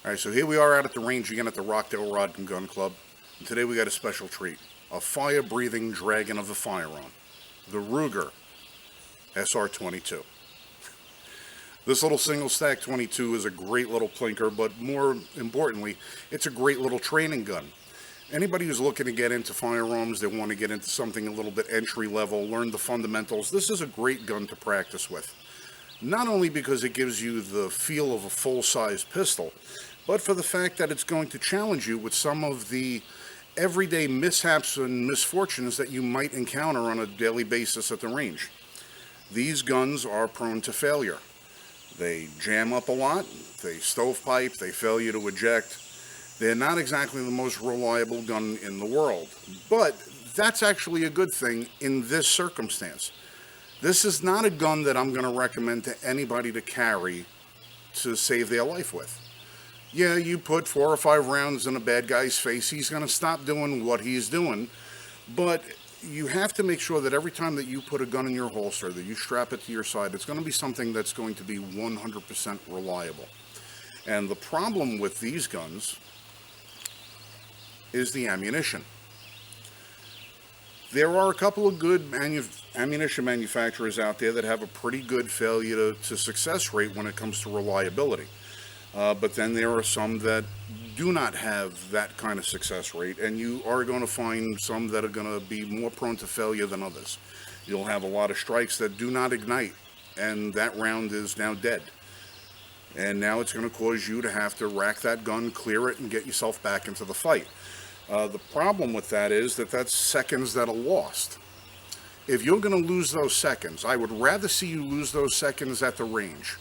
Alright, so here we are out at the range again at the Rockdale Rod and Gun Club. And today we got a special treat. A fire-breathing dragon of a firearm. The Ruger SR22. This little single-stack 22 is a great little plinker, but more importantly, it's a great little training gun. Anybody who's looking to get into firearms, they want to get into something a little bit entry-level, learn the fundamentals, this is a great gun to practice with. Not only because it gives you the feel of a full-size pistol, but for the fact that it's going to challenge you with some of the everyday mishaps and misfortunes that you might encounter on a daily basis at the range. These guns are prone to failure. They jam up a lot, they stovepipe, they fail you to eject. They're not exactly the most reliable gun in the world, but that's actually a good thing in this circumstance. This is not a gun that I'm going to recommend to anybody to carry to save their life with. Yeah, you put 4 or 5 rounds in a bad guy's face, he's going to stop doing what he's doing, but you have to make sure that every time that you put a gun in your holster, that you strap it to your side, it's going to be something that's going to be 100% reliable. And the problem with these guns is the ammunition. There are a couple of good ammunition manufacturers out there that have a pretty good failure to success rate when it comes to reliability. But then there are some that do not have that kind of success rate, and you are going to find some that are going to be more prone to failure than others. You'll have a lot of strikes that do not ignite, and that round is now dead. And now it's going to cause you to have to rack that gun, clear it, and get yourself back into the fight. The problem with that is that that's seconds that are lost. If you're going to lose those seconds, I would rather see you lose those seconds at the range,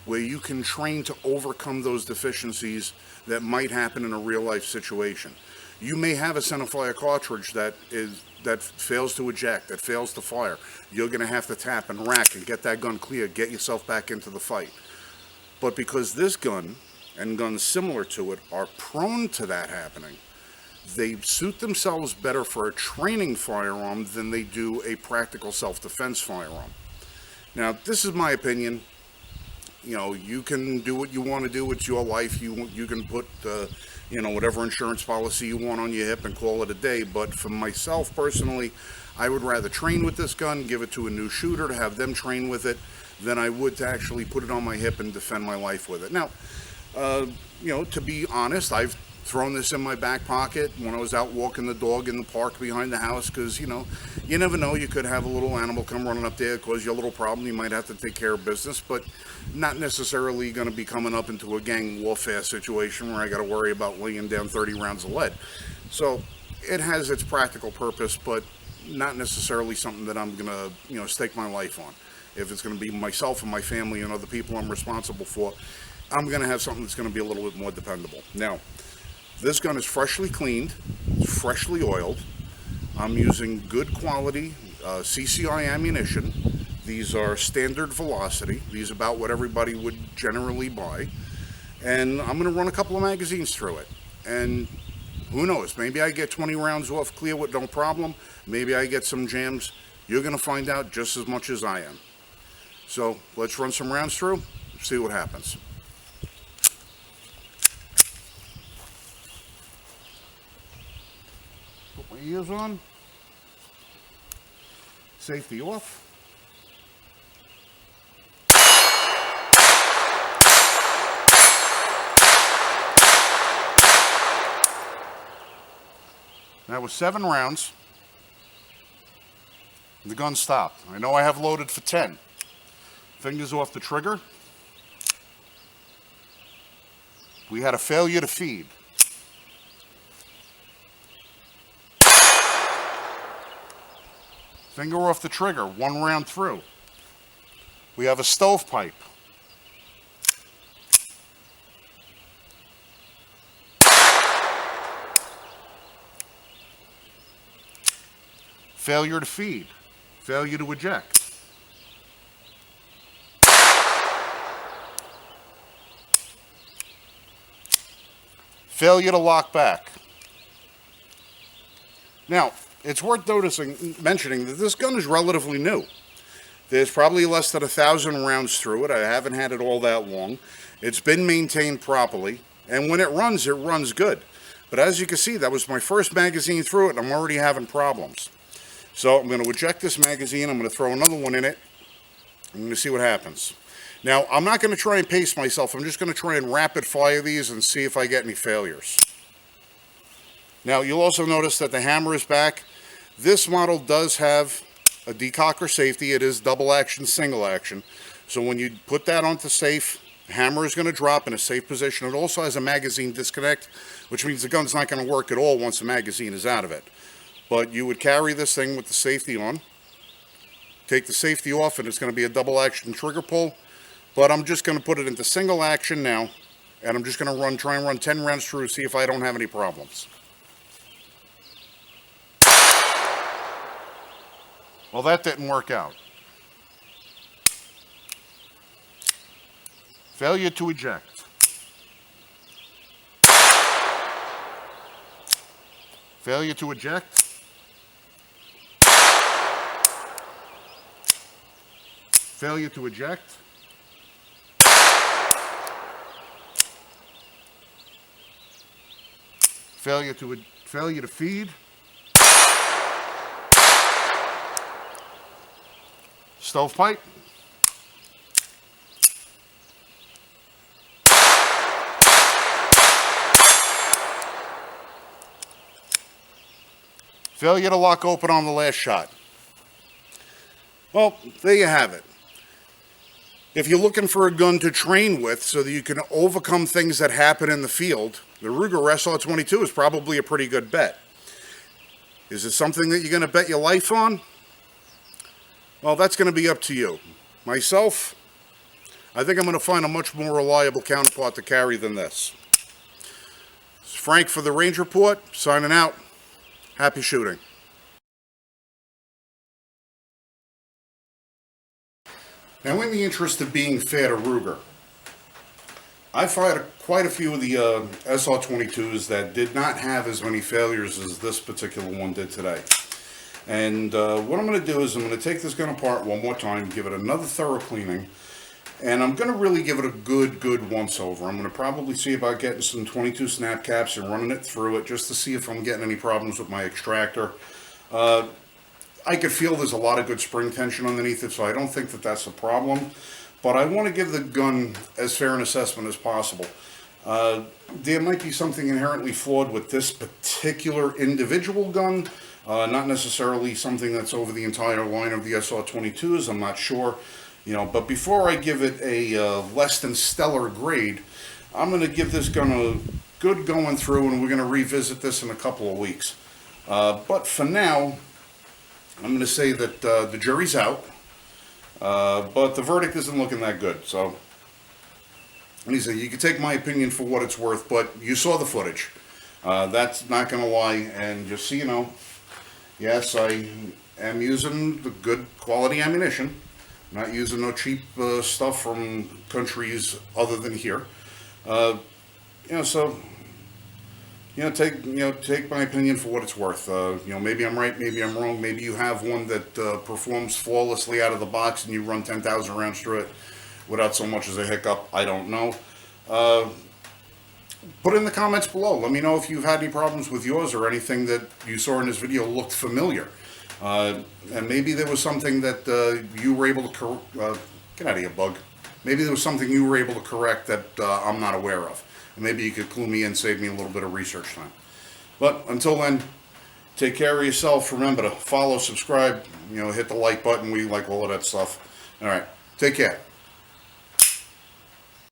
where you can train to overcome those deficiencies that might happen in a real-life situation. You may have a centerfire cartridge that fails to eject, that fails to fire. You're going to have to tap and rack and get that gun clear, get yourself back into the fight. But because this gun, and guns similar to it, are prone to that happening, they suit themselves better for a training firearm than they do a practical self-defense firearm. Now, this is my opinion. You know, you can do what you want to do. It's your life. You can put, whatever insurance policy you want on your hip and call it a day. But for myself personally, I would rather train with this gun, give it to a new shooter to have them train with it, than I would to actually put it on my hip and defend my life with it. Now, to be honest, I've thrown this in my back pocket when I was out walking the dog in the park behind the house, because, you never know, you could have a little animal come running up there, cause you a little problem, you might have to take care of business, but not necessarily going to be coming up into a gang warfare situation where I got to worry about laying down 30 rounds of lead. So it has its practical purpose, but not necessarily something that I'm going to, stake my life on. If it's going to be myself and my family and other people I'm responsible for, I'm going to have something that's going to be a little bit more dependable. Now, this gun is freshly cleaned, freshly oiled. I'm using good quality CCI ammunition. These are standard velocity. These are about what everybody would generally buy. And I'm going to run a couple of magazines through it. And who knows, maybe I get 20 rounds off clear with no problem. Maybe I get some jams. You're going to find out just as much as I am. So let's run some rounds through, see what happens. Put my ears on. Safety off. That was 7 rounds. The gun stopped. I know I have loaded for 10. Fingers off the trigger. We had a failure to feed. Finger off the trigger, 1 round through. We have a stovepipe. Failure to feed. Failure to eject. Failure to lock back. Now, it's worth mentioning that this gun is relatively new. There's probably less than 1,000 rounds through it. I haven't had it all that long. It's been maintained properly. And when it runs good. But as you can see, that was my first magazine through it, and I'm already having problems. So I'm going to eject this magazine. I'm going to throw another one in it. I'm going to see what happens. Now, I'm not going to try and pace myself. I'm just going to try and rapid fire these and see if I get any failures. Now, you'll also notice that the hammer is back. This model does have a Decocker safety. It is double action, single action. So when you put that onto safe, the hammer is going to drop in a safe position. It also has a magazine disconnect, which means the gun's not going to work at all once the magazine is out of it. But you would carry this thing with the safety on. Take the safety off, and it's going to be a double action trigger pull. But I'm just going to put it into single action now, and I'm just going to try and run 10 rounds through, see if I don't have any problems. Well, that didn't work out. Failure to eject. Failure to eject. Failure to eject. Failure to feed. Stovepipe. Failure to lock open on the last shot. Well, there you have it. If you're looking for a gun to train with so that you can overcome things that happen in the field, the Ruger SR22 is probably a pretty good bet. Is it something that you're going to bet your life on? Well, that's going to be up to you. Myself, I think I'm going to find a much more reliable counterpart to carry than this. This is Frank for the Range Report, signing out. Happy shooting. Now, in the interest of being fair to Ruger, I fired quite a few of the SR22s that did not have as many failures as this particular one did today. And what I'm going to do is I'm going to take this gun apart one more time, give it another thorough cleaning, and I'm going to really give it a good once-over. I'm going to probably see about getting some 22 snap caps and running it through it just to see if I'm getting any problems with my extractor. I could feel there's a lot of good spring tension underneath it, so I don't think that that's a problem. But I want to give the gun as fair an assessment as possible. There might be something inherently flawed with this particular individual gun, not necessarily something that's over the entire line of the SR22s, I'm not sure. But before I give it a less than stellar grade, I'm going to give this gun a good going through, and we're going to revisit this in a couple of weeks. But for now, I'm going to say that the jury's out, but the verdict isn't looking that good. So, you can take my opinion for what it's worth, but you saw the footage. That's not going to lie, and just so you know, yes, I am using the good quality ammunition. I'm not using no cheap stuff from countries other than here. Take my opinion for what it's worth. Maybe I'm right, maybe I'm wrong. Maybe you have one that performs flawlessly out of the box and you run 10,000 rounds through it without so much as a hiccup. I don't know. Put in the comments below. Let me know if you've had any problems with yours or anything that you saw in this video looked familiar. And maybe there was something that you were able to get out of here, bug. Maybe there was something you were able to correct that I'm not aware of. And maybe you could clue me in, save me a little bit of research time. But until then, take care of yourself. Remember to follow, subscribe, hit the like button. We like all of that stuff. All right, take care.